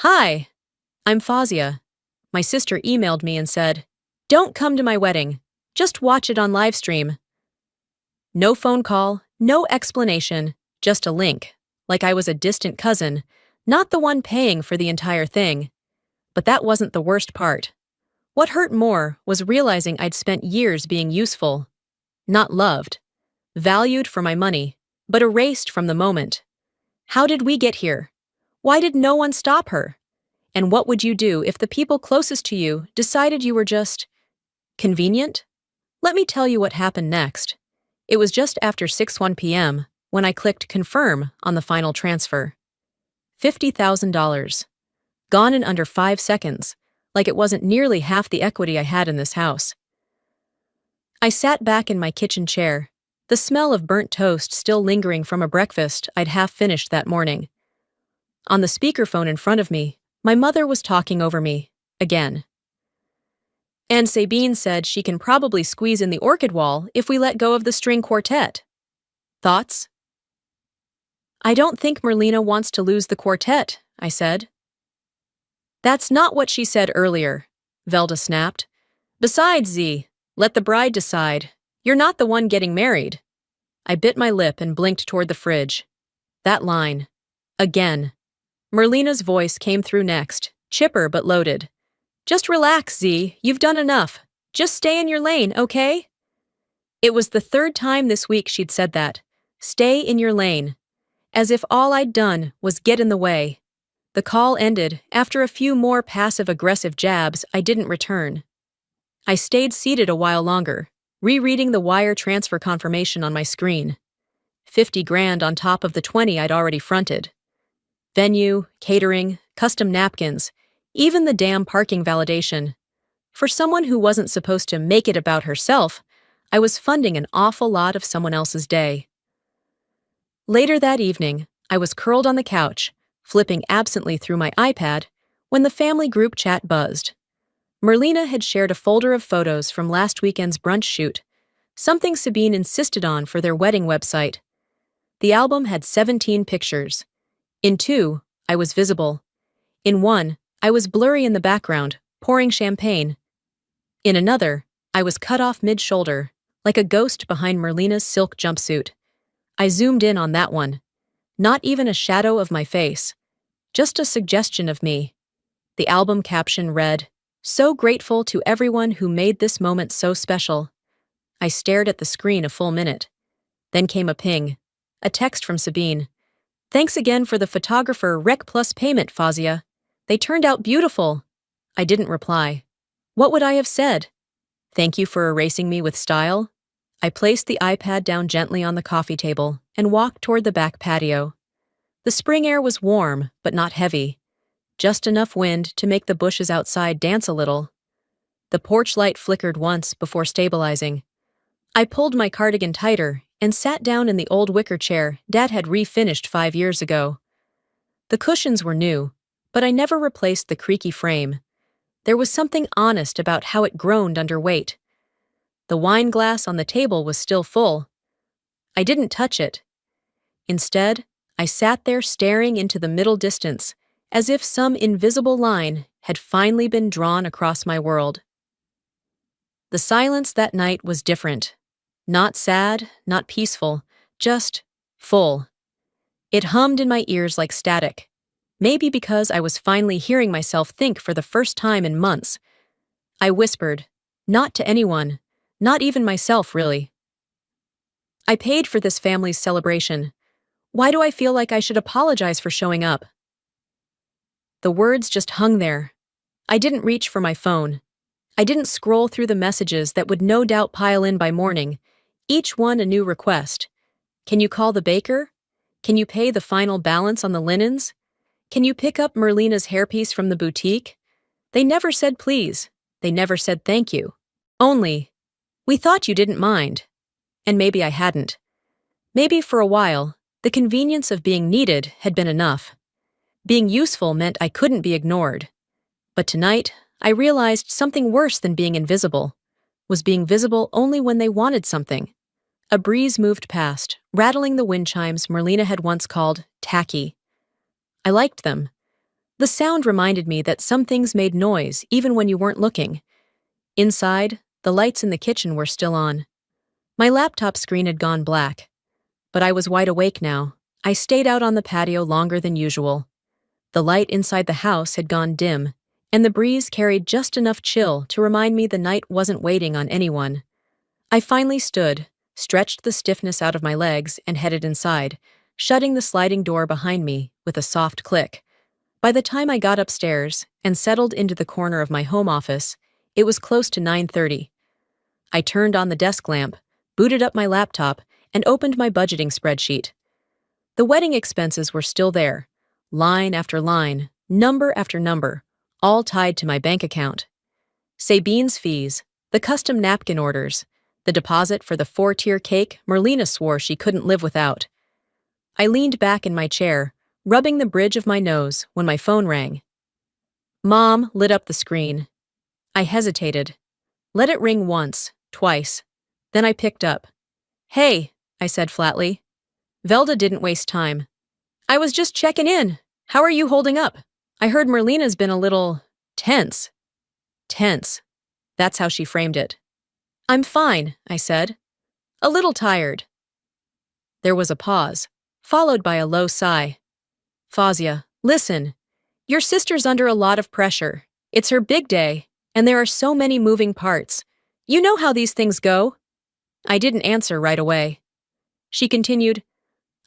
Hi, I'm Fazia. My sister emailed me and said, "Don't come to my wedding. Just watch it on Livestream." No phone call, no explanation, just a link, like I was a distant cousin, not the one paying for the entire thing. But that wasn't the worst part. What hurt more was realizing I'd spent years being useful, not loved, valued for my money, but erased from the moment. How did we get here? Why did no one stop her? And what would you do if the people closest to you decided you were just convenient? Let me tell you what happened next. It was just after 6:01 p.m. when I clicked confirm on the final transfer. $50,000. Gone in under 5 seconds, like it wasn't nearly half the equity I had in this house. I sat back in my kitchen chair, the smell of burnt toast still lingering from a breakfast I'd half finished that morning. On the speakerphone in front of me, my mother was talking over me, again. And Sabine said she can probably squeeze in the orchid wall if we let go of the string quartet. Thoughts? "I don't think Merlina wants to lose the quartet," I said. "That's not what she said earlier," Velda snapped. "Besides, Z, let the bride decide. You're not the one getting married." I bit my lip and blinked toward the fridge. That line. Again. Merlina's voice came through next, chipper but loaded. "Just relax, Z, you've done enough. Just stay in your lane, okay?" It was the third time this week she'd said that. Stay in your lane. As if all I'd done was get in the way. The call ended after a few more passive-aggressive jabs I didn't return. I stayed seated a while longer, rereading the wire transfer confirmation on my screen. 50 grand on top of the 20 I'd already fronted. Venue, catering, custom napkins, even the damn parking validation. For someone who wasn't supposed to make it about herself, I was funding an awful lot of someone else's day. Later that evening, I was curled on the couch, flipping absently through my iPad, when the family group chat buzzed. Merlina had shared a folder of photos from last weekend's brunch shoot, something Sabine insisted on for their wedding website. The album had 17 pictures. In 2, I was visible. In 1, I was blurry in the background, pouring champagne. In another, I was cut off mid-shoulder, like a ghost behind Merlina's silk jumpsuit. I zoomed in on that one. Not even a shadow of my face. Just a suggestion of me. The album caption read, "So grateful to everyone who made this moment so special." I stared at the screen a full minute. Then came a ping. A text from Sabine. "Thanks again for the photographer Rec Plus payment, Fazia. They turned out beautiful." I didn't reply. What would I have said? "Thank you for erasing me with style." I placed the iPad down gently on the coffee table and walked toward the back patio. The spring air was warm, but not heavy. Just enough wind to make the bushes outside dance a little. The porch light flickered once before stabilizing. I pulled my cardigan tighter and sat down in the old wicker chair Dad had refinished 5 years ago. The cushions were new, but I never replaced the creaky frame. There was something honest about how it groaned under weight. The wine glass on the table was still full. I didn't touch it. Instead, I sat there staring into the middle distance, as if some invisible line had finally been drawn across my world. The silence that night was different. Not sad, not peaceful, just full. It hummed in my ears like static. Maybe because I was finally hearing myself think for the first time in months. I whispered, not to anyone, not even myself, really. "I paid for this family's celebration. Why do I feel like I should apologize for showing up?" The words just hung there. I didn't reach for my phone. I didn't scroll through the messages that would no doubt pile in by morning, each one a new request. Can you call the baker? Can you pay the final balance on the linens? Can you pick up Merlina's hairpiece from the boutique? They never said please. They never said thank you. Only, "We thought you didn't mind." And maybe I hadn't. Maybe for a while, the convenience of being needed had been enough. Being useful meant I couldn't be ignored. But tonight, I realized something worse than being invisible was being visible only when they wanted something. A breeze moved past, rattling the wind chimes Merlina had once called tacky. I liked them. The sound reminded me that some things made noise even when you weren't looking. Inside, the lights in the kitchen were still on. My laptop screen had gone black. But I was wide awake now. I stayed out on the patio longer than usual. The light inside the house had gone dim, and the breeze carried just enough chill to remind me the night wasn't waiting on anyone. I finally stood, stretched the stiffness out of my legs, and headed inside, shutting the sliding door behind me with a soft click. By the time I got upstairs and settled into the corner of my home office, it was close to 9:30. I turned on the desk lamp, booted up my laptop, and opened my budgeting spreadsheet. The wedding expenses were still there, line after line, number after number, all tied to my bank account. Sabine's fees, the custom napkin orders, the deposit for the 4-tier cake Merlina swore she couldn't live without. I leaned back in my chair, rubbing the bridge of my nose when my phone rang. Mom lit up the screen. I hesitated. Let it ring once, twice. Then I picked up. Hey, I said flatly. Velda didn't waste time. I was just checking in. How are you holding up? I heard Merlina's been a little tense. Tense. That's how she framed it. I'm fine, I said. A little tired. There was a pause, followed by a low sigh. Fazia, listen. Your sister's under a lot of pressure. It's her big day, and there are so many moving parts. You know how these things go? I didn't answer right away. She continued,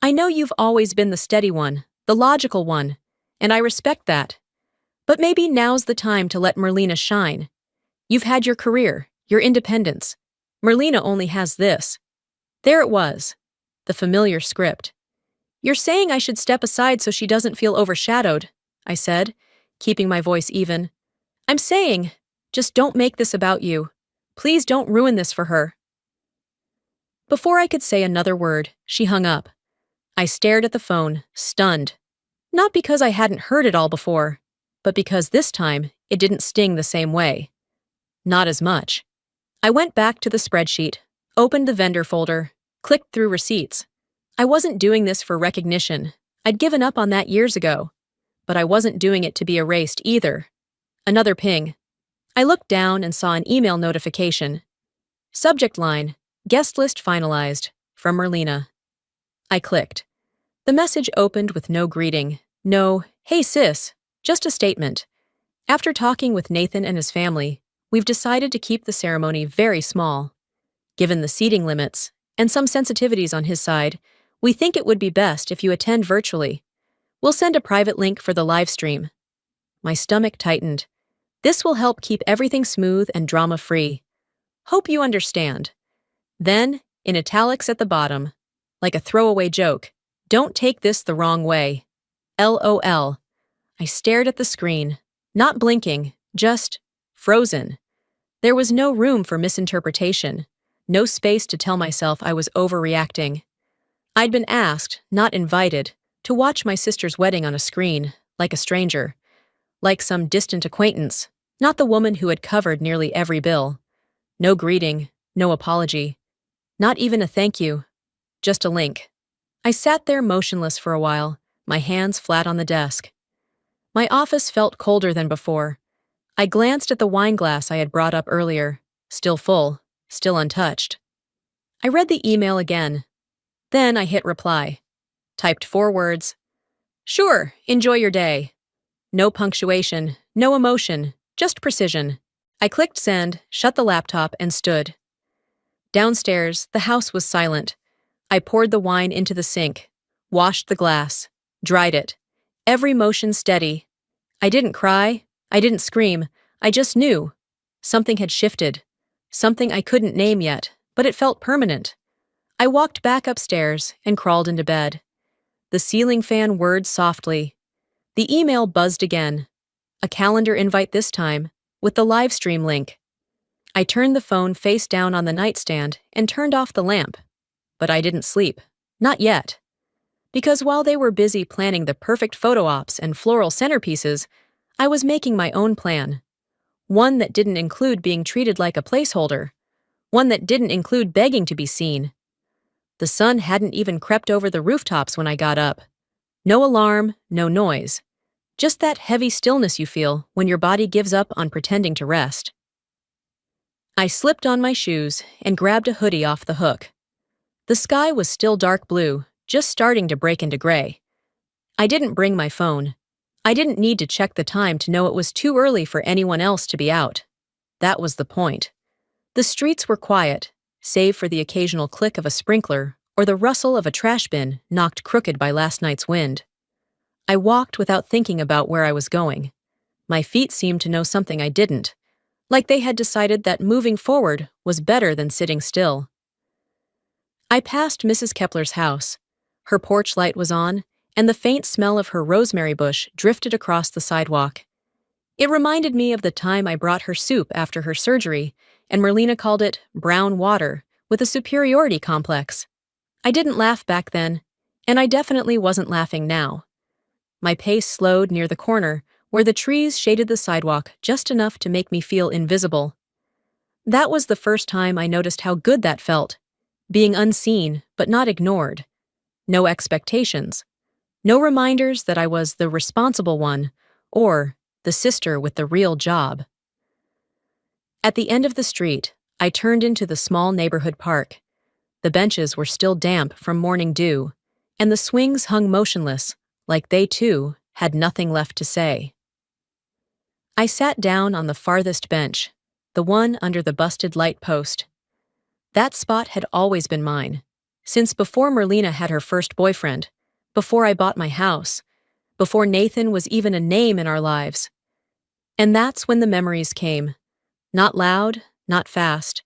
I know you've always been the steady one, the logical one, and I respect that. But maybe now's the time to let Merlina shine. You've had your career, your independence. Merlina only has this. There it was, the familiar script. You're saying I should step aside so she doesn't feel overshadowed, I said, keeping my voice even. I'm saying, just don't make this about you. Please don't ruin this for her. Before I could say another word, she hung up. I stared at the phone, stunned. Not because I hadn't heard it all before, but because this time it didn't sting the same way. Not as much. I went back to the spreadsheet, opened the vendor folder, clicked through receipts. I wasn't doing this for recognition. I'd given up on that years ago. But I wasn't doing it to be erased either. Another ping. I looked down and saw an email notification. Subject line, guest list finalized, from Merlina. I clicked. The message opened with no greeting, no, hey sis, just a statement. After talking with Nathan and his family, we've decided to keep the ceremony very small. Given the seating limits, and some sensitivities on his side, we think it would be best if you attend virtually. We'll send a private link for the live stream. My stomach tightened. This will help keep everything smooth and drama-free. Hope you understand. Then, in italics at the bottom, like a throwaway joke, don't take this the wrong way. LOL. I stared at the screen, not blinking, just frozen. There was no room for misinterpretation, no space to tell myself I was overreacting. I'd been asked, not invited, to watch my sister's wedding on a screen, like a stranger, like some distant acquaintance, not the woman who had covered nearly every bill. No greeting, no apology, not even a thank you, just a link. I sat there motionless for a while, my hands flat on the desk. My office felt colder than before. I glanced at the wine glass I had brought up earlier, still full, still untouched. I read the email again. Then I hit reply. Typed 4 words. Sure, enjoy your day. No punctuation, no emotion, just precision. I clicked send, shut the laptop, and stood. Downstairs, the house was silent. I poured the wine into the sink, washed the glass, dried it. Every motion steady. I didn't cry, I didn't scream, I just knew. Something had shifted. Something I couldn't name yet, but it felt permanent. I walked back upstairs and crawled into bed. The ceiling fan whirred softly. The email buzzed again. A calendar invite this time, with the live stream link. I turned the phone face down on the nightstand and turned off the lamp. But I didn't sleep. Not yet. Because while they were busy planning the perfect photo ops and floral centerpieces, I was making my own plan. One that didn't include being treated like a placeholder. One that didn't include begging to be seen. The sun hadn't even crept over the rooftops when I got up. No alarm, no noise. Just that heavy stillness you feel when your body gives up on pretending to rest. I slipped on my shoes and grabbed a hoodie off the hook. The sky was still dark blue, just starting to break into gray. I didn't bring my phone. I didn't need to check the time to know it was too early for anyone else to be out. That was the point. The streets were quiet, save for the occasional click of a sprinkler or the rustle of a trash bin knocked crooked by last night's wind. I walked without thinking about where I was going. My feet seemed to know something I didn't, like they had decided that moving forward was better than sitting still. I passed Mrs. Kepler's house. Her porch light was on, and the faint smell of her rosemary bush drifted across the sidewalk. It reminded me of the time I brought her soup after her surgery, and Merlina called it brown water with a superiority complex. I didn't laugh back then, and I definitely wasn't laughing now. My pace slowed near the corner, where the trees shaded the sidewalk just enough to make me feel invisible. That was the first time I noticed how good that felt, being unseen but not ignored. No expectations. No reminders that I was the responsible one, or the sister with the real job. At the end of the street, I turned into the small neighborhood park. The benches were still damp from morning dew, and the swings hung motionless, like they, too, had nothing left to say. I sat down on the farthest bench, the one under the busted light post. That spot had always been mine, since before Merlina had her first boyfriend, before I bought my house, before Nathan was even a name in our lives. And that's when the memories came. Not loud, not fast,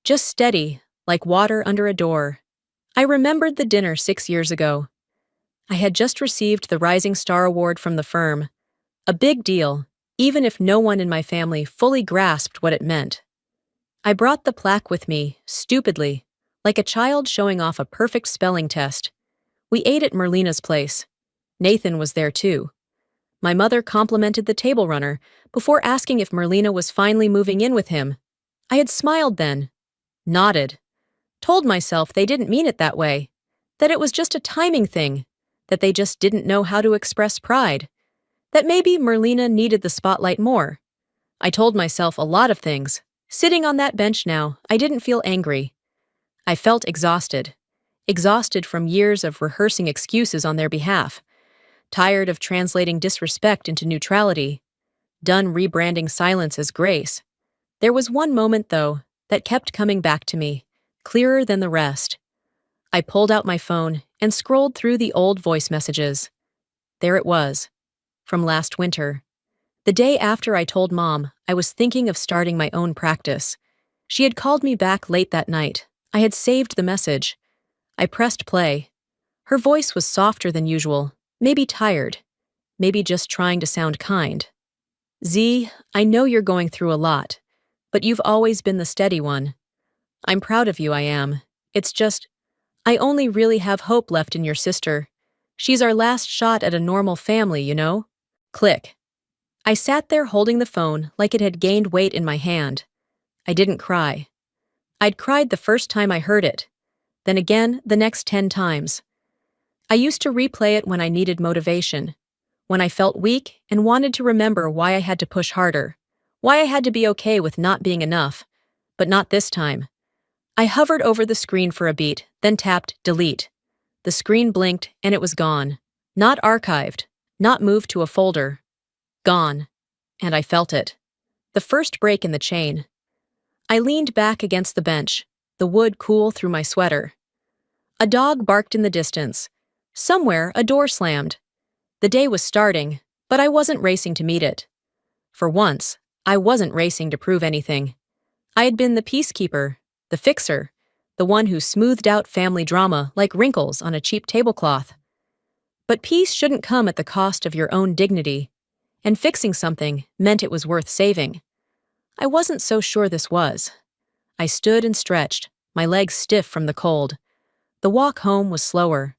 just steady, like water under a door. I remembered the dinner 6 years ago. I had just received the Rising Star Award from the firm. A big deal, even if no one in my family fully grasped what it meant. I brought the plaque with me, stupidly, like a child showing off a perfect spelling test. We ate at Merlina's place. Nathan was there too. My mother complimented the table runner before asking if Merlina was finally moving in with him. I had smiled then, nodded, told myself they didn't mean it that way, that it was just a timing thing, that they just didn't know how to express pride, that maybe Merlina needed the spotlight more. I told myself a lot of things. Sitting on that bench now, I didn't feel angry. I felt exhausted. Exhausted from years of rehearsing excuses on their behalf. Tired of translating disrespect into neutrality. Done rebranding silence as grace. There was one moment, though, that kept coming back to me, clearer than the rest. I pulled out my phone and scrolled through the old voice messages. There it was, from last winter. The day after I told Mom I was thinking of starting my own practice. She had called me back late that night. I had saved the message. I pressed play. Her voice was softer than usual, maybe tired, maybe just trying to sound kind. Z, I know you're going through a lot, but you've always been the steady one. I'm proud of you, I am. It's just, I only really have hope left in your sister. She's our last shot at a normal family, you know? Click. I sat there holding the phone like it had gained weight in my hand. I didn't cry. I'd cried the first time I heard it, then again the next 10 times. I used to replay it when I needed motivation, when I felt weak and wanted to remember why I had to push harder, why I had to be okay with not being enough, but not this time. I hovered over the screen for a beat, then tapped delete. The screen blinked and it was gone. Not archived, not moved to a folder. Gone. And I felt it. The first break in the chain. I leaned back against the bench, the wood cool through my sweater. A dog barked in the distance. Somewhere, a door slammed. The day was starting, but I wasn't racing to meet it. For once, I wasn't racing to prove anything. I had been the peacekeeper, the fixer, the one who smoothed out family drama like wrinkles on a cheap tablecloth. But peace shouldn't come at the cost of your own dignity, and fixing something meant it was worth saving. I wasn't so sure this was. I stood and stretched, my legs stiff from the cold. The walk home was slower.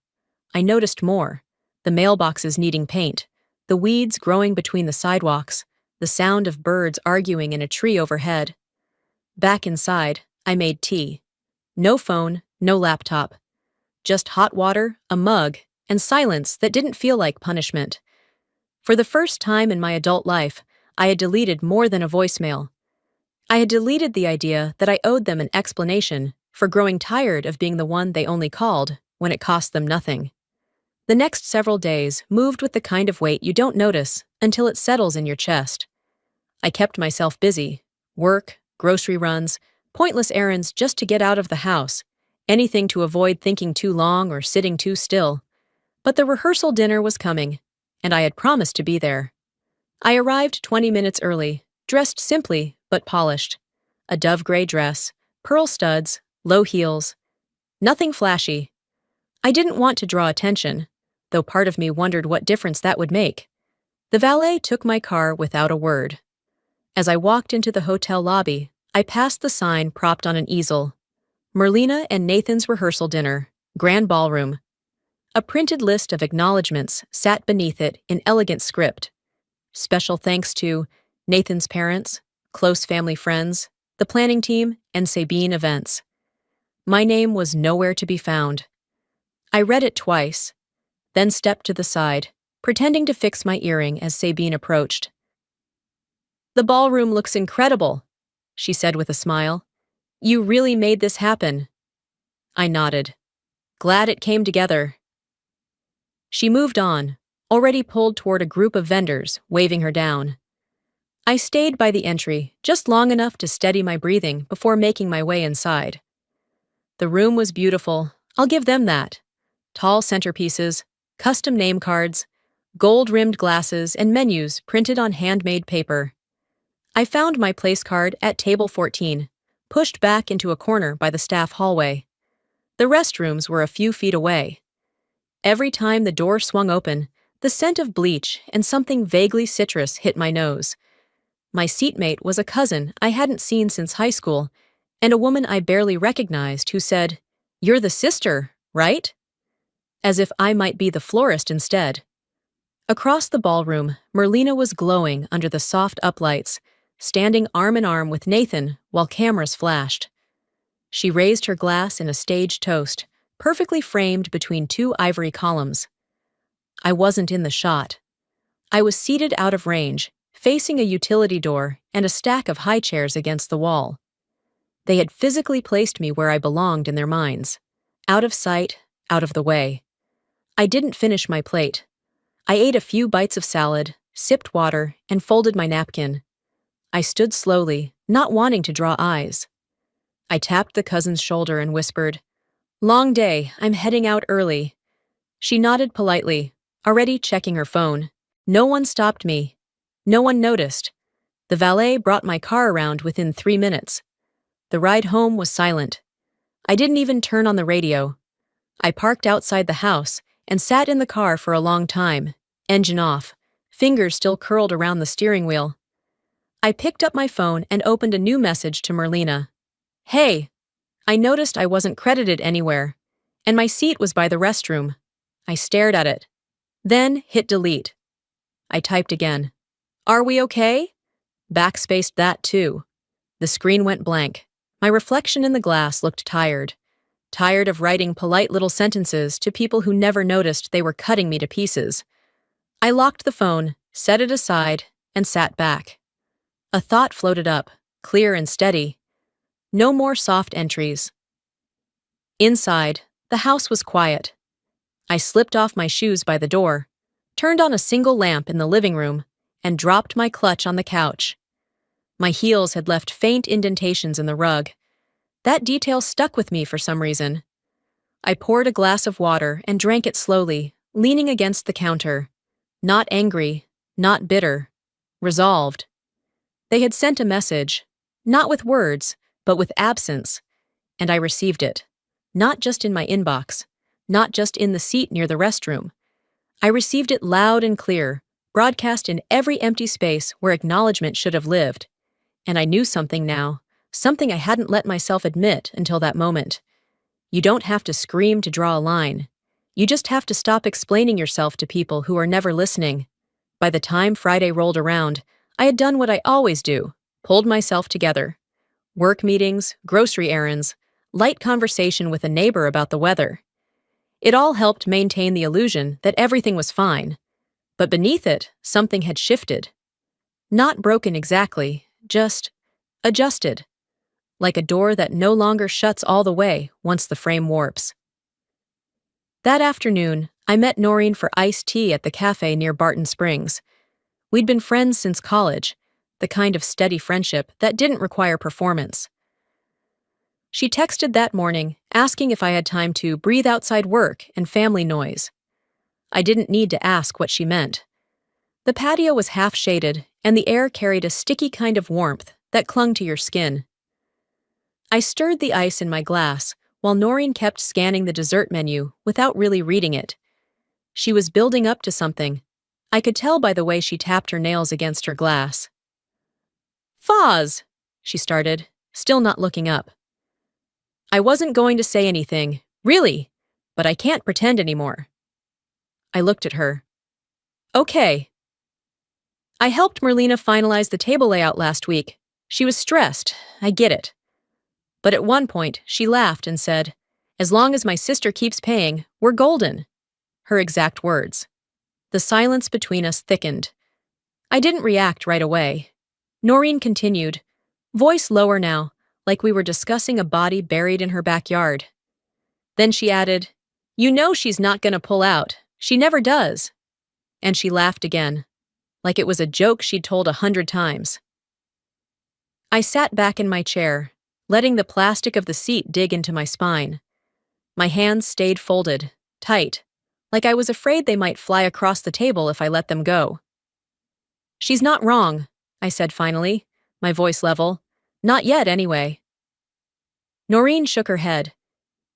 I noticed more. The mailboxes needing paint, the weeds growing between the sidewalks, the sound of birds arguing in a tree overhead. Back inside, I made tea. No phone, no laptop. Just hot water, a mug, and silence that didn't feel like punishment. For the first time in my adult life, I had deleted more than a voicemail. I had deleted the idea that I owed them an explanation for growing tired of being the one they only called when it cost them nothing. The next several days moved with the kind of weight you don't notice until it settles in your chest. I kept myself busy. Work, grocery runs, pointless errands just to get out of the house, anything to avoid thinking too long or sitting too still. But the rehearsal dinner was coming, and I had promised to be there. I arrived 20 minutes early, dressed simply but polished. A dove gray dress, pearl studs, low heels. Nothing flashy. I didn't want to draw attention, though part of me wondered what difference that would make. The valet took my car without a word. As I walked into the hotel lobby, I passed the sign propped on an easel. Merlina and Nathan's rehearsal dinner, grand ballroom. A printed list of acknowledgments sat beneath it in elegant script. Special thanks to Nathan's parents, close family friends, the planning team, and Sabine Events. My name was nowhere to be found. I read it twice, then stepped to the side, pretending to fix my earring as Sabine approached. "The ballroom looks incredible," she said with a smile. "You really made this happen." I nodded. Glad it came together. She moved on, already pulled toward a group of vendors, waving her down. I stayed by the entry, just long enough to steady my breathing before making my way inside. The room was beautiful, I'll give them that. Tall centerpieces, custom name cards, gold-rimmed glasses, and menus printed on handmade paper. I found my place card at table 14, pushed back into a corner by the staff hallway. The restrooms were a few feet away. Every time the door swung open, the scent of bleach and something vaguely citrus hit my nose. My seatmate was a cousin I hadn't seen since high school, and a woman I barely recognized who said, "You're the sister, right?" As if I might be the florist instead. Across the ballroom, Merlina was glowing under the soft uplights, standing arm in arm with Nathan while cameras flashed. She raised her glass in a staged toast, perfectly framed between two ivory columns. I wasn't in the shot. I was seated out of range, facing a utility door and a stack of high chairs against the wall. They had physically placed me where I belonged in their minds, out of sight, out of the way. I didn't finish my plate. I ate a few bites of salad, sipped water, and folded my napkin. I stood slowly, not wanting to draw eyes. I tapped the cousin's shoulder and whispered, "Long day, I'm heading out early." She nodded politely, already checking her phone. No one stopped me. No one noticed. The valet brought my car around within 3 minutes. The ride home was silent. I didn't even turn on the radio. I parked outside the house and sat in the car for a long time, engine off, fingers still curled around the steering wheel. I picked up my phone and opened a new message to Merlina. "Hey, I noticed I wasn't credited anywhere, and my seat was by the restroom." I stared at it, then hit delete. I typed again. "Are we okay?" Backspaced that too. The screen went blank. My reflection in the glass looked tired. Tired of writing polite little sentences to people who never noticed they were cutting me to pieces. I locked the phone, set it aside, and sat back. A thought floated up, clear and steady. No more soft entries. Inside, the house was quiet. I slipped off my shoes by the door, turned on a single lamp in the living room, and dropped my clutch on the couch. My heels had left faint indentations in the rug. That detail stuck with me for some reason. I poured a glass of water and drank it slowly, leaning against the counter. Not angry, not bitter, resolved. They had sent a message, not with words, but with absence, and I received it. Not just in my inbox, not just in the seat near the restroom. I received it loud and clear, broadcast in every empty space where acknowledgement should have lived. And I knew something now, something I hadn't let myself admit until that moment. You don't have to scream to draw a line. You just have to stop explaining yourself to people who are never listening. By the time Friday rolled around, I had done what I always do, pulled myself together. Work meetings, grocery errands, light conversation with a neighbor about the weather. It all helped maintain the illusion that everything was fine. But beneath it, something had shifted. Not broken exactly, just adjusted, like a door that no longer shuts all the way once the frame warps. That afternoon, I met Noreen for iced tea at the cafe near Barton Springs. We'd been friends since college, the kind of steady friendship that didn't require performance. She texted that morning, asking if I had time to breathe outside work and family noise. I didn't need to ask what she meant. The patio was half-shaded, and the air carried a sticky kind of warmth that clung to your skin. I stirred the ice in my glass, while Noreen kept scanning the dessert menu without really reading it. She was building up to something. I could tell by the way she tapped her nails against her glass. "Foz," she started, still not looking up. I wasn't going to say anything, really, but I can't pretend anymore. I looked at her. "Okay." I helped Merlina finalize the table layout last week. She was stressed, I get it. But at one point, she laughed and said, "As long as my sister keeps paying, we're golden." Her exact words. The silence between us thickened. I didn't react right away. Noreen continued, voice lower now, like we were discussing a body buried in her backyard. Then she added, "You know she's not gonna pull out. She never does." And she laughed again, like it was a joke she'd told 100 times. I sat back in my chair, letting the plastic of the seat dig into my spine. My hands stayed folded, tight, like I was afraid they might fly across the table if I let them go. "She's not wrong," I said finally, my voice level. "Not yet, anyway." Noreen shook her head.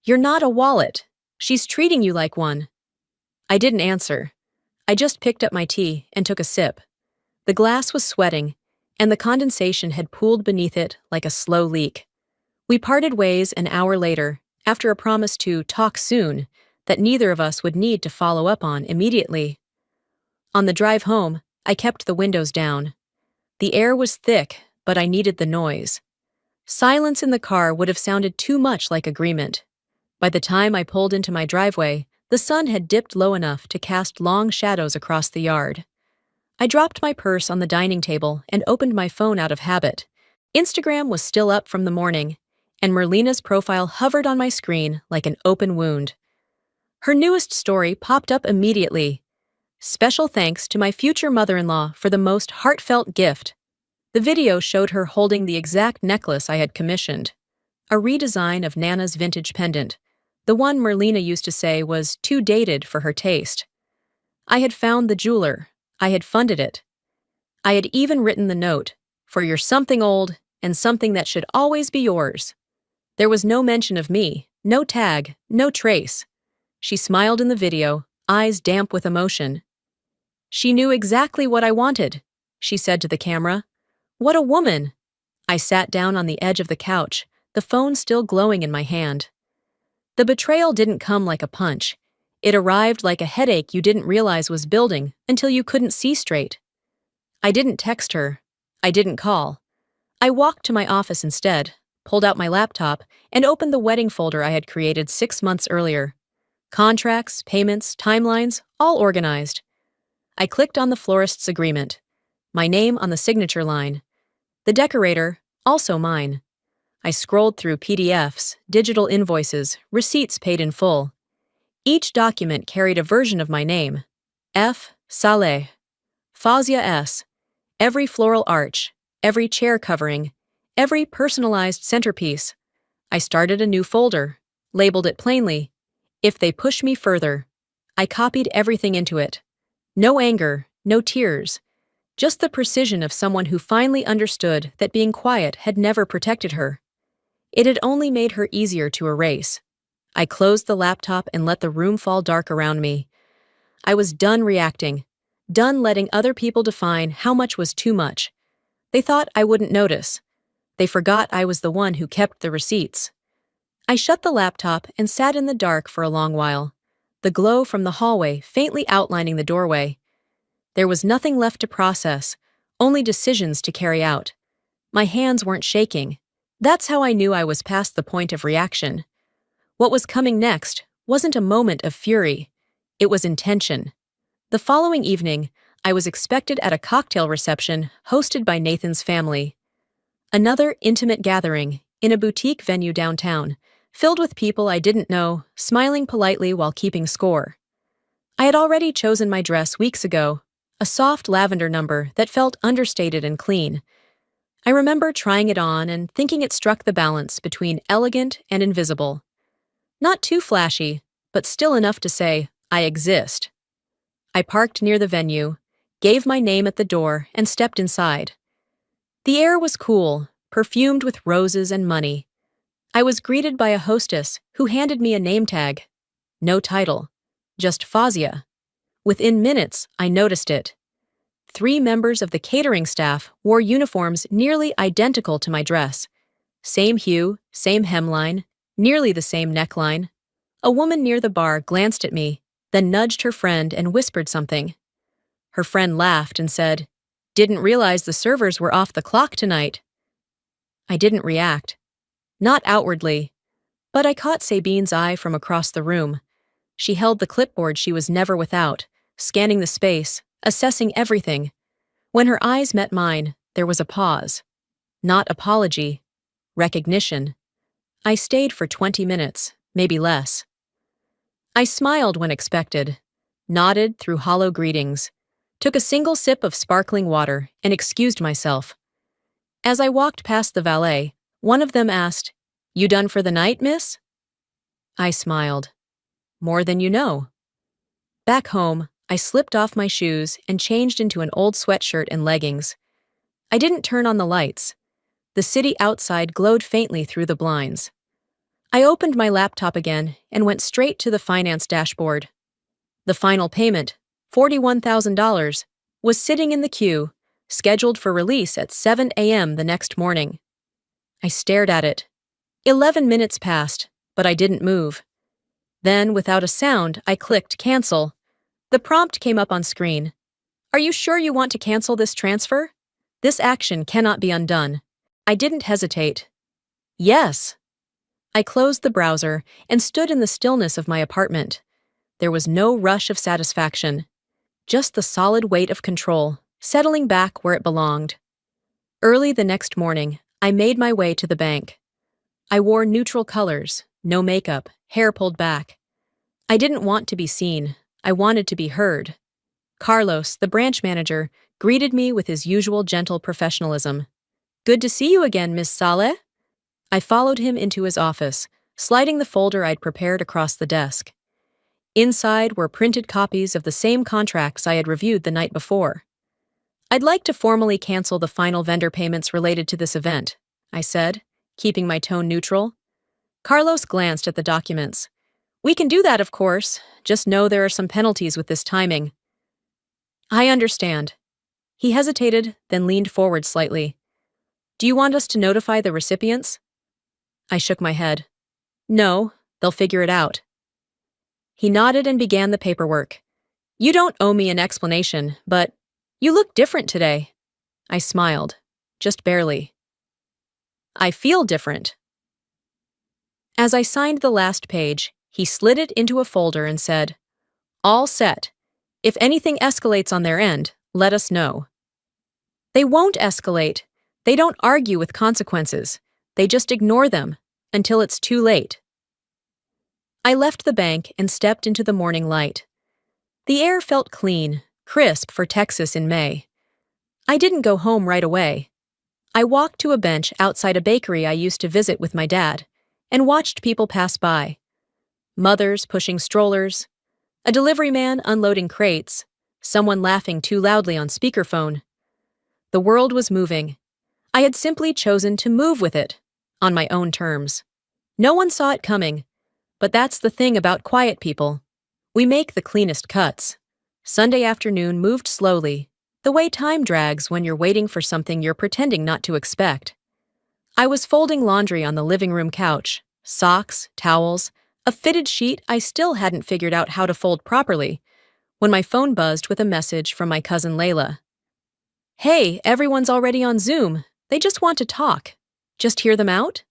"You're not a wallet. She's treating you like one." I didn't answer. I just picked up my tea and took a sip. The glass was sweating, and the condensation had pooled beneath it like a slow leak. We parted ways an hour later, after a promise to talk soon that neither of us would need to follow up on immediately. On the drive home, I kept the windows down. The air was thick, but I needed the noise. Silence in the car would have sounded too much like agreement. By the time I pulled into my driveway, the sun had dipped low enough to cast long shadows across the yard. I dropped my purse on the dining table and opened my phone out of habit. Instagram was still up from the morning, and Merlina's profile hovered on my screen like an open wound. Her newest story popped up immediately. "Special thanks to my future mother-in-law for the most heartfelt gift." The video showed her holding the exact necklace I had commissioned, a redesign of Nana's vintage pendant, the one Merlina used to say was too dated for her taste. I had found the jeweler. I had funded it. I had even written the note, "For your something old and something that should always be yours." There was no mention of me, no tag, no trace. She smiled in the video, eyes damp with emotion. "She knew exactly what I wanted," she said to the camera. "What a woman!" I sat down on the edge of the couch, the phone still glowing in my hand. The betrayal didn't come like a punch. It arrived like a headache you didn't realize was building until you couldn't see straight. I didn't text her. I didn't call. I walked to my office instead, pulled out my laptop, and opened the wedding folder I had created 6 months earlier. Contracts, payments, timelines, all organized. I clicked on the florist's agreement. My name on the signature line. The decorator, also mine. I scrolled through PDFs, digital invoices, receipts paid in full. Each document carried a version of my name. F. Saleh. Fazia S. Every floral arch, every chair covering, every personalized centerpiece. I started a new folder, labeled it plainly, "If they push me further." I copied everything into it. No anger, no tears. Just the precision of someone who finally understood that being quiet had never protected her. It had only made her easier to erase. I closed the laptop and let the room fall dark around me. I was done reacting, done letting other people define how much was too much. They thought I wouldn't notice. They forgot I was the one who kept the receipts. I shut the laptop and sat in the dark for a long while, the glow from the hallway faintly outlining the doorway. There was nothing left to process, only decisions to carry out. My hands weren't shaking. That's how I knew I was past the point of reaction. What was coming next wasn't a moment of fury. It was intention. The following evening, I was expected at a cocktail reception hosted by Nathan's family. Another intimate gathering in a boutique venue downtown, filled with people I didn't know, smiling politely while keeping score. I had already chosen my dress weeks ago, a soft lavender number that felt understated and clean. I remember trying it on and thinking it struck the balance between elegant and invisible. Not too flashy, but still enough to say, I exist. I parked near the venue, gave my name at the door, and stepped inside. The air was cool, perfumed with roses and money. I was greeted by a hostess who handed me a name tag. No title, just Fazia. Within minutes, I noticed it. 3 members of the catering staff wore uniforms nearly identical to my dress. Same hue, same hemline, nearly the same neckline. A woman near the bar glanced at me, then nudged her friend and whispered something. Her friend laughed and said, "Didn't realize the servers were off the clock tonight." I didn't react. Not outwardly, but I caught Sabine's eye from across the room. She held the clipboard she was never without, scanning the space, assessing everything. When her eyes met mine, there was a pause. Not apology, recognition. I stayed for 20 minutes, maybe less. I smiled when expected, nodded through hollow greetings, took a single sip of sparkling water, and excused myself. As I walked past the valet, one of them asked, "You done for the night, miss?" I smiled. "More than you know." Back home, I slipped off my shoes and changed into an old sweatshirt and leggings. I didn't turn on the lights. The city outside glowed faintly through the blinds. I opened my laptop again and went straight to the finance dashboard. The final payment, $41,000, was sitting in the queue, scheduled for release at 7 a.m. the next morning. I stared at it. 11 minutes passed, but I didn't move. Then, without a sound, I clicked cancel. The prompt came up on screen. "Are you sure you want to cancel this transfer? This action cannot be undone." I didn't hesitate. Yes. I closed the browser and stood in the stillness of my apartment. There was no rush of satisfaction, just the solid weight of control, settling back where it belonged. Early the next morning, I made my way to the bank. I wore neutral colors, no makeup, hair pulled back. I didn't want to be seen. I wanted to be heard. Carlos, the branch manager, greeted me with his usual gentle professionalism. "Good to see you again, Miss Saleh." I followed him into his office, sliding the folder I'd prepared across the desk. Inside were printed copies of the same contracts I had reviewed the night before. "I'd like to formally cancel the final vendor payments related to this event," I said, keeping my tone neutral. Carlos glanced at the documents. "We can do that, of course. Just know there are some penalties with this timing." "I understand." He hesitated, then leaned forward slightly. "Do you want us to notify the recipients?" I shook my head. "No, they'll figure it out." He nodded and began the paperwork. "You don't owe me an explanation, but you look different today." I smiled, just barely. "I feel different." As I signed the last page, he slid it into a folder and said, "All set. If anything escalates on their end, let us know." They won't escalate. They don't argue with consequences. They just ignore them until it's too late. I left the bank and stepped into the morning light. The air felt clean, crisp for Texas in May. I didn't go home right away. I walked to a bench outside a bakery I used to visit with my dad and watched people pass by. Mothers pushing strollers, a delivery man unloading crates, someone laughing too loudly on speakerphone. The world was moving. I had simply chosen to move with it, on my own terms. No one saw it coming, but that's the thing about quiet people. We make the cleanest cuts. Sunday afternoon moved slowly, the way time drags when you're waiting for something you're pretending not to expect. I was folding laundry on the living room couch, socks, towels, a fitted sheet I still hadn't figured out how to fold properly, when my phone buzzed with a message from my cousin Layla. "Hey, everyone's already on Zoom. They just want to talk. Just hear them out?"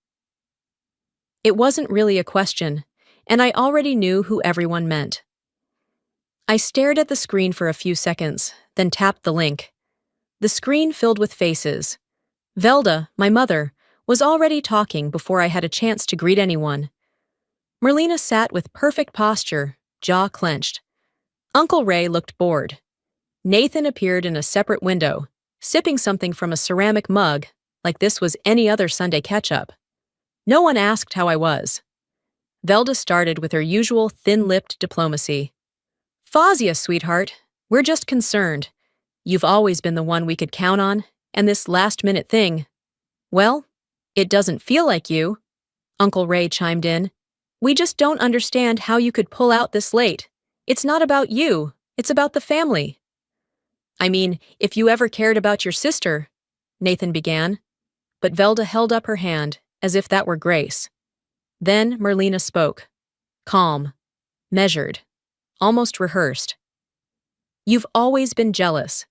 It wasn't really a question, and I already knew who everyone meant. I stared at the screen for a few seconds, then tapped the link. The screen filled with faces. Velda, my mother, was already talking before I had a chance to greet anyone. Merlina sat with perfect posture, jaw clenched. Uncle Ray looked bored. Nathan appeared in a separate window, sipping something from a ceramic mug, like this was any other Sunday catch-up. No one asked how I was. Velda started with her usual thin-lipped diplomacy. Fazia, sweetheart, we're just concerned. You've always been the one we could count on, and this last-minute thing, well, it doesn't feel like you. Uncle Ray chimed in. We just don't understand how you could pull out this late. It's not about you, it's about the family. I mean, if you ever cared about your sister, Nathan began, but Velda held up her hand as if that were grace. Then Merlina spoke. Calm, measured, almost rehearsed. You've always been jealous.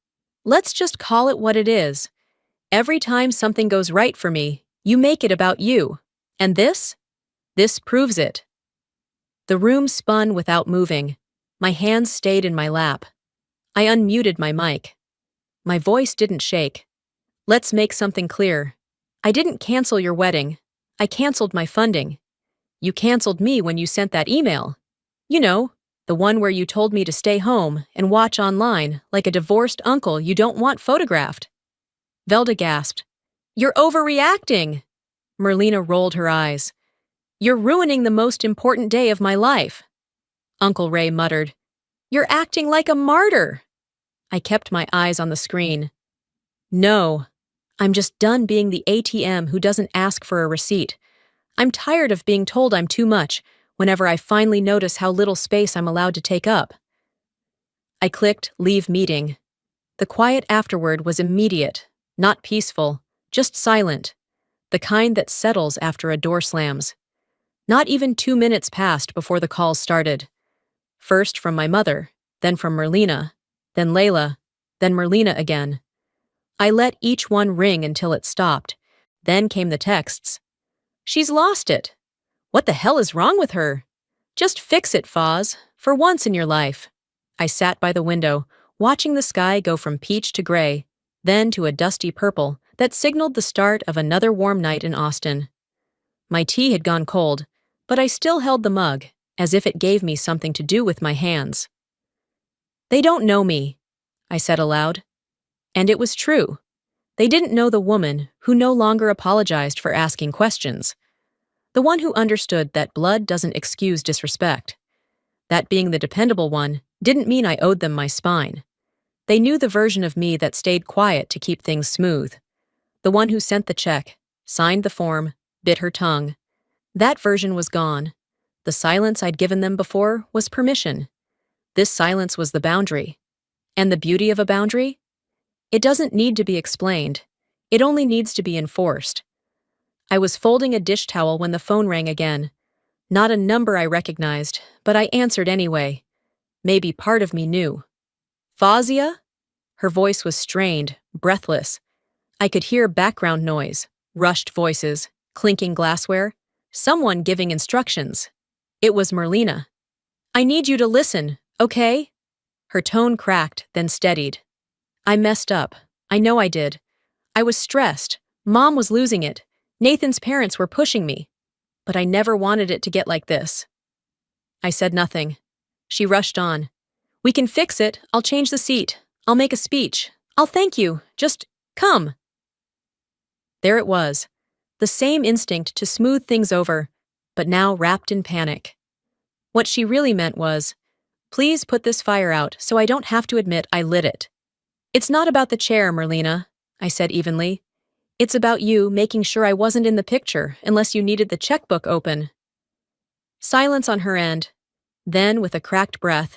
Let's just call it what it is. Every time something goes right for me, you make it about you. And this? This proves it. The room spun without moving. My hands stayed in my lap. I unmuted my mic. My voice didn't shake. Let's make something clear. I didn't cancel your wedding. I canceled my funding. You canceled me when you sent that email. You know, the one where you told me to stay home and watch online like a divorced uncle you don't want photographed. Velda gasped. You're overreacting. Merlina rolled her eyes. You're ruining the most important day of my life. Uncle Ray muttered. You're acting like a martyr. I kept my eyes on the screen. No, I'm just done being the ATM who doesn't ask for a receipt. I'm tired of being told I'm too much whenever I finally notice how little space I'm allowed to take up. I clicked Leave Meeting. The quiet afterward was immediate, not peaceful, just silent, the kind that settles after a door slams. Not even 2 minutes passed before the calls started. First from my mother, then from Merlina, then Layla, then Merlina again. I let each one ring until it stopped. Then came the texts. She's lost it. What the hell is wrong with her? Just fix it, Foz, for once in your life. I sat by the window, watching the sky go from peach to gray, then to a dusty purple that signaled the start of another warm night in Austin. My tea had gone cold, but I still held the mug, as if it gave me something to do with my hands. They don't know me, I said aloud. And it was true. They didn't know the woman who no longer apologized for asking questions. The one who understood that blood doesn't excuse disrespect. That being the dependable one didn't mean I owed them my spine. They knew the version of me that stayed quiet to keep things smooth. The one who sent the check, signed the form, bit her tongue. That version was gone. The silence I'd given them before was permission. This silence was the boundary. And the beauty of a boundary? It doesn't need to be explained. It only needs to be enforced. I was folding a dish towel when the phone rang again. Not a number I recognized, but I answered anyway. Maybe part of me knew. Fazia? Her voice was strained, breathless. I could hear background noise, rushed voices, clinking glassware, someone giving instructions. It was Merlina. I need you to listen, okay? Her tone cracked, then steadied. I messed up. I know I did. I was stressed. Mom was losing it. Nathan's parents were pushing me. But I never wanted it to get like this. I said nothing. She rushed on. We can fix it. I'll change the seat. I'll make a speech. I'll thank you. Just come. There it was. The same instinct to smooth things over, but now wrapped in panic. What she really meant was, please put this fire out so I don't have to admit I lit it. It's not about the chair, Merlina, I said evenly. It's about you making sure I wasn't in the picture unless you needed the checkbook open. Silence on her end. Then, with a cracked breath,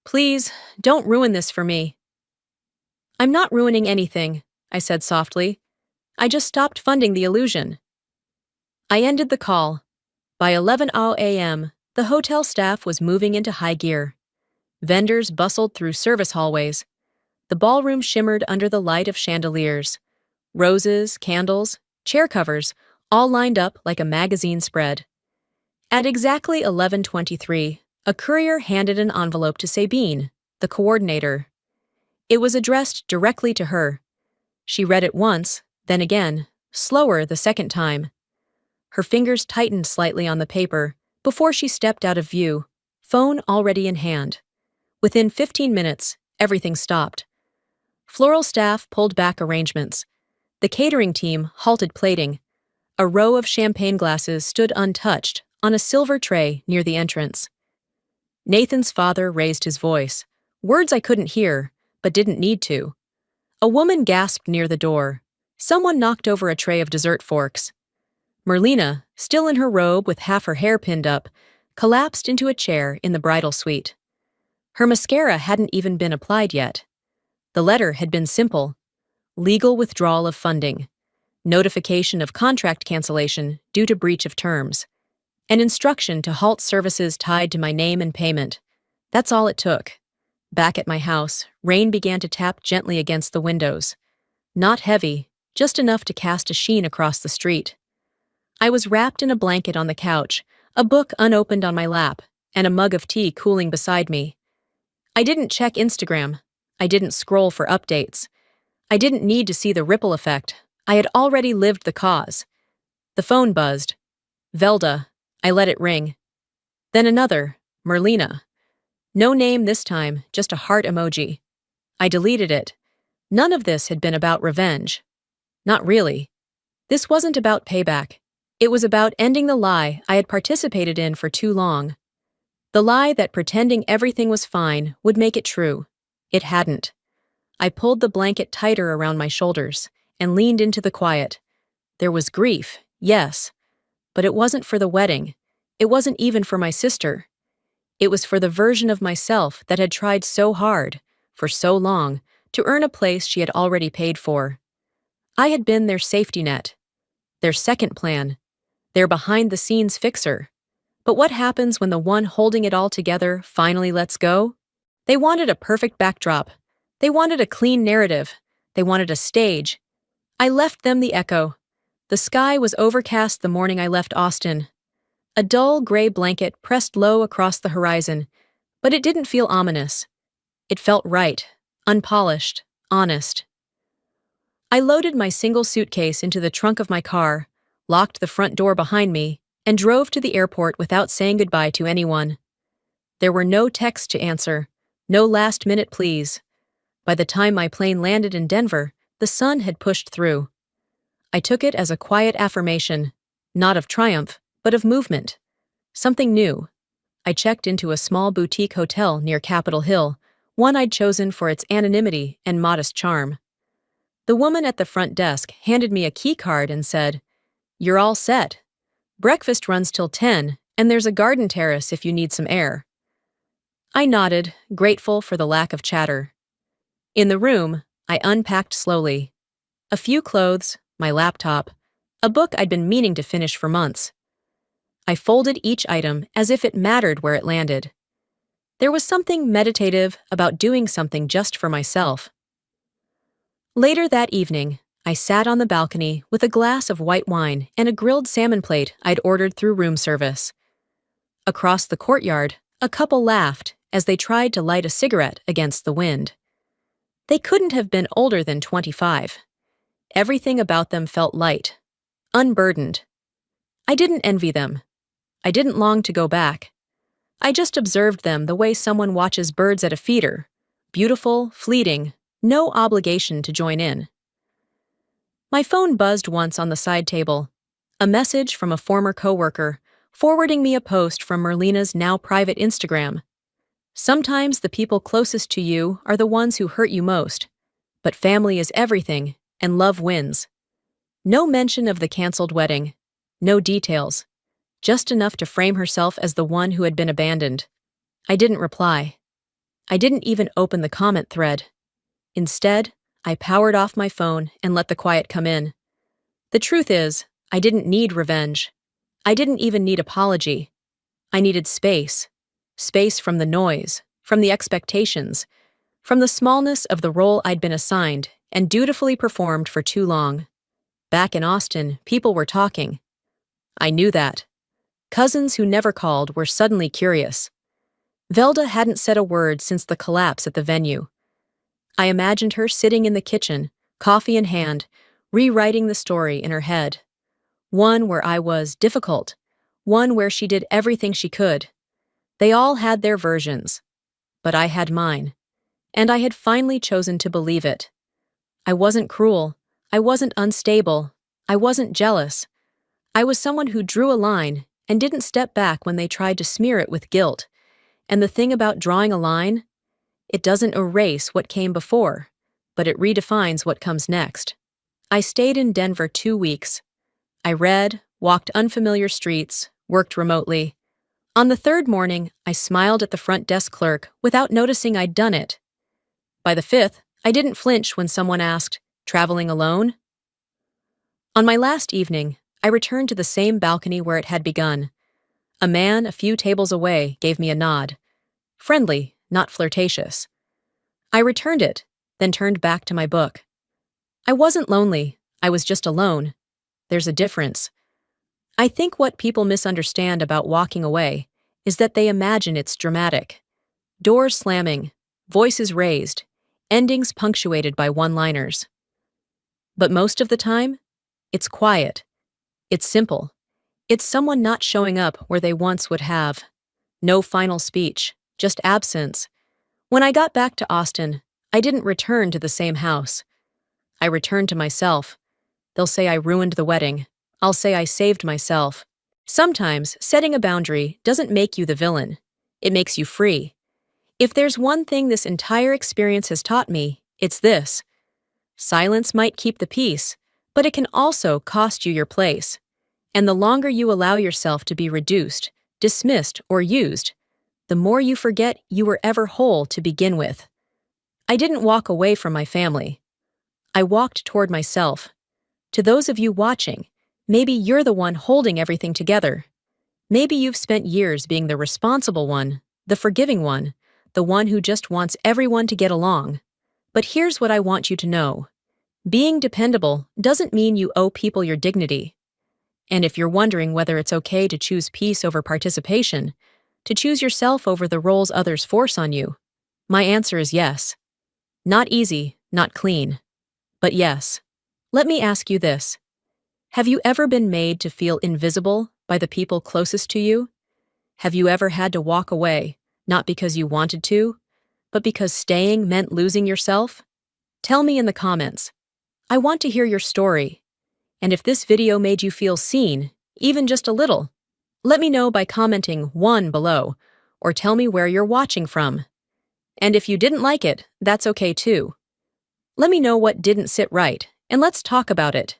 please, don't ruin this for me. I'm not ruining anything, I said softly. I just stopped funding the illusion. I ended the call. By 11 a.m., the hotel staff was moving into high gear. Vendors bustled through service hallways. The ballroom shimmered under the light of chandeliers. Roses, candles, chair covers, all lined up like a magazine spread. At exactly 11:23, a courier handed an envelope to Sabine. the coordinator. It was addressed directly to her. She read it once, then again, slower the second time. Her fingers tightened slightly on the paper before she stepped out of view, phone already in hand. Within 15 minutes, everything stopped. Floral staff pulled back arrangements. The catering team halted plating. A row of champagne glasses stood untouched on a silver tray near the entrance. Nathan's father raised his voice, words I couldn't hear, but didn't need to. A woman gasped near the door. Someone knocked over a tray of dessert forks. Merlina, still in her robe with half her hair pinned up, collapsed into a chair in the bridal suite. Her mascara hadn't even been applied yet. The letter had been simple: legal withdrawal of funding, notification of contract cancellation due to breach of terms, an instruction to halt services tied to my name and payment. That's all it took. Back at my house, rain began to tap gently against the windows. Not heavy, just enough to cast a sheen across the street. I was wrapped in a blanket on the couch, a book unopened on my lap, and a mug of tea cooling beside me. I didn't check Instagram. I didn't scroll for updates. I didn't need to see the ripple effect. I had already lived the cause. The phone buzzed. Velda. I let it ring. Then another. Merlina. No name this time, just a heart emoji. I deleted it. None of this had been about revenge. Not really. This wasn't about payback. It was about ending the lie I had participated in for too long. The lie that pretending everything was fine would make it true. It hadn't. I pulled the blanket tighter around my shoulders and leaned into the quiet. There was grief, yes, but it wasn't for the wedding. It wasn't even for my sister. It was for the version of myself that had tried so hard, for so long, to earn a place she had already paid for. I had been their safety net, their second plan, their behind-the-scenes fixer. But what happens when the one holding it all together finally lets go? They wanted a perfect backdrop. They wanted a clean narrative. They wanted a stage. I left them the echo. The sky was overcast the morning I left Austin. A dull gray blanket pressed low across the horizon, but it didn't feel ominous. It felt right, unpolished, honest. I loaded my single suitcase into the trunk of my car, locked the front door behind me, and drove to the airport without saying goodbye to anyone. There were no texts to answer, no last-minute pleas. By the time my plane landed in Denver, the sun had pushed through. I took it as a quiet affirmation, not of triumph, but of movement. Something new. I checked into a small boutique hotel near Capitol Hill, one I'd chosen for its anonymity and modest charm. The woman at the front desk handed me a key card and said, "You're all set. Breakfast runs till 10, and there's a garden terrace if you need some air." I nodded, grateful for the lack of chatter. In the room, I unpacked slowly. A few clothes, my laptop, a book I'd been meaning to finish for months. I folded each item as if it mattered where it landed. There was something meditative about doing something just for myself. Later that evening, I sat on the balcony with a glass of white wine and a grilled salmon plate I'd ordered through room service. Across the courtyard, a couple laughed as they tried to light a cigarette against the wind. They couldn't have been older than 25. Everything about them felt light, unburdened. I didn't envy them. I didn't long to go back. I just observed them the way someone watches birds at a feeder, beautiful, fleeting, no obligation to join in. My phone buzzed once on the side table, a message from a former coworker, forwarding me a post from Merlina's now private Instagram. Sometimes the people closest to you are the ones who hurt you most, but family is everything, and love wins. No mention of the canceled wedding, no details, just enough to frame herself as the one who had been abandoned. I didn't reply. I didn't even open the comment thread. Instead, I powered off my phone and let the quiet come in. The truth is, I didn't need revenge. I didn't even need apology. I needed space. Space from the noise, from the expectations, from the smallness of the role I'd been assigned and dutifully performed for too long. Back in Austin, people were talking. I knew that. Cousins who never called were suddenly curious. Velda hadn't said a word since the collapse at the venue. I imagined her sitting in the kitchen, coffee in hand, rewriting the story in her head. One where I was difficult, one where she did everything she could. They all had their versions, but I had mine, and I had finally chosen to believe it. I wasn't cruel, I wasn't unstable, I wasn't jealous. I was someone who drew a line and didn't step back when they tried to smear it with guilt. And the thing about drawing a line, it doesn't erase what came before, but it redefines what comes next. I stayed in Denver 2 weeks. I read, walked unfamiliar streets, worked remotely. On the third morning, I smiled at the front desk clerk without noticing I'd done it. By the fifth, I didn't flinch when someone asked, "Traveling alone?" On my last evening, I returned to the same balcony where it had begun. A man a few tables away gave me a nod. Friendly, not flirtatious. I returned it, then turned back to my book. I wasn't lonely, I was just alone. There's a difference. I think what people misunderstand about walking away is that they imagine it's dramatic. Doors slamming, voices raised, endings punctuated by one-liners. But most of the time, it's quiet. It's simple. It's someone not showing up where they once would have. No final speech, just absence. When I got back to Austin, I didn't return to the same house. I returned to myself. They'll say I ruined the wedding. I'll say I saved myself. Sometimes, setting a boundary doesn't make you the villain. It makes you free. If there's one thing this entire experience has taught me, it's this. Silence might keep the peace, but it can also cost you your place. And the longer you allow yourself to be reduced, dismissed, or used, the more you forget you were ever whole to begin with. I didn't walk away from my family. I walked toward myself. To those of you watching, maybe you're the one holding everything together. Maybe you've spent years being the responsible one, the forgiving one, the one who just wants everyone to get along. But here's what I want you to know. Being dependable doesn't mean you owe people your dignity. And if you're wondering whether it's okay to choose peace over participation, to choose yourself over the roles others force on you, my answer is yes. Not easy, not clean, but yes. Let me ask you this. Have you ever been made to feel invisible by the people closest to you? Have you ever had to walk away, not because you wanted to, but because staying meant losing yourself? Tell me in the comments. I want to hear your story. And if this video made you feel seen, even just a little, let me know by commenting 1 below, or tell me where you're watching from. And if you didn't like it, that's okay too. Let me know what didn't sit right, and let's talk about it.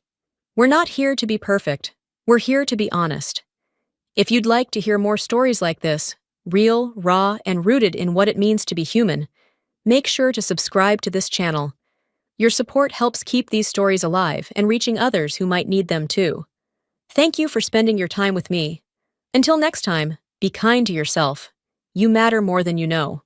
We're not here to be perfect, we're here to be honest. If you'd like to hear more stories like this, real, raw, and rooted in what it means to be human, make sure to subscribe to this channel. Your support helps keep these stories alive and reaching others who might need them too. Thank you for spending your time with me. Until next time, be kind to yourself. You matter more than you know.